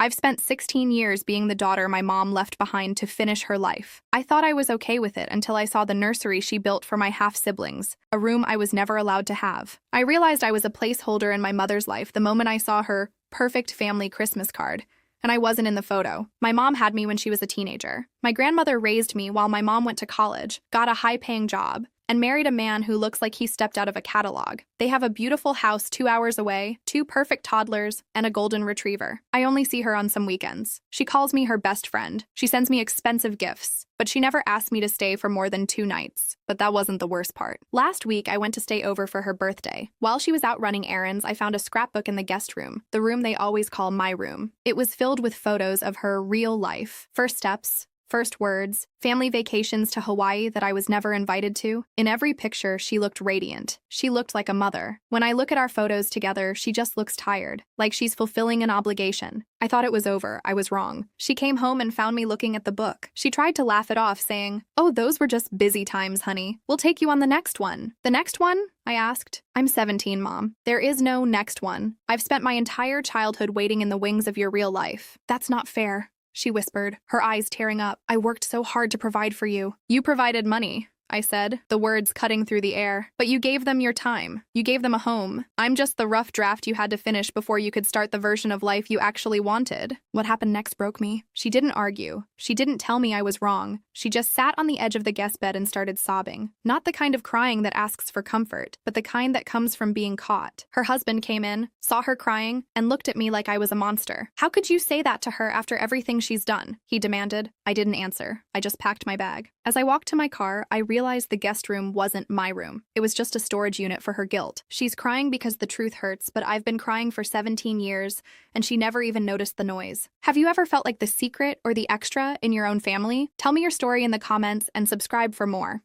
I've spent 16 years being the daughter my mom left behind to finish her life. I thought I was okay with it until I saw the nursery she built for my half-siblings, a room I was never allowed to have. I realized I was a placeholder in my mother's life the moment I saw her perfect family Christmas card. And I wasn't in the photo. My mom had me when she was a teenager. My grandmother raised me while my mom went to college, got a high-paying job, and married a man who looks like he stepped out of a catalog. They have a beautiful house 2 hours away, 2 perfect toddlers, and a golden retriever. I only see her on some weekends. She calls me her best friend. She sends me expensive gifts, but she never asked me to stay for more than 2 nights. But that wasn't the worst part. Last week, I went to stay over for her birthday. While she was out running errands, I found a scrapbook in the guest room, the room they always call my room. It was filled with photos of her real life, first steps, first words, family vacations to Hawaii that I was never invited to. In every picture, she looked radiant. She looked like a mother. When I look at our photos together, she just looks tired, like she's fulfilling an obligation. I thought it was over. I was wrong. She came home and found me looking at the book. She tried to laugh it off, saying, "Oh, those were just busy times, honey. We'll take you on the next one." "The next one?" I asked. "I'm 17, Mom. There is no next one. I've spent my entire childhood waiting in the wings of your real life." "That's not fair," she whispered, her eyes tearing up. "I worked so hard to provide for you." "You provided money," I said, the words cutting through the air. "But you gave them your time. You gave them a home. I'm just the rough draft you had to finish before you could start the version of life you actually wanted." What happened next broke me. She didn't argue. She didn't tell me I was wrong. She just sat on the edge of the guest bed and started sobbing. Not the kind of crying that asks for comfort, but the kind that comes from being caught. Her husband came in, saw her crying, and looked at me like I was a monster. "How could you say that to her after everything she's done?" he demanded. I didn't answer. I just packed my bag. As I walked to my car, I realized the guest room wasn't my room. It was just a storage unit for her guilt. She's crying because the truth hurts, but I've been crying for 17 years, and she never even noticed the noise. Have you ever felt like the secret or the extra in your own family? Tell me your story in the comments and subscribe for more.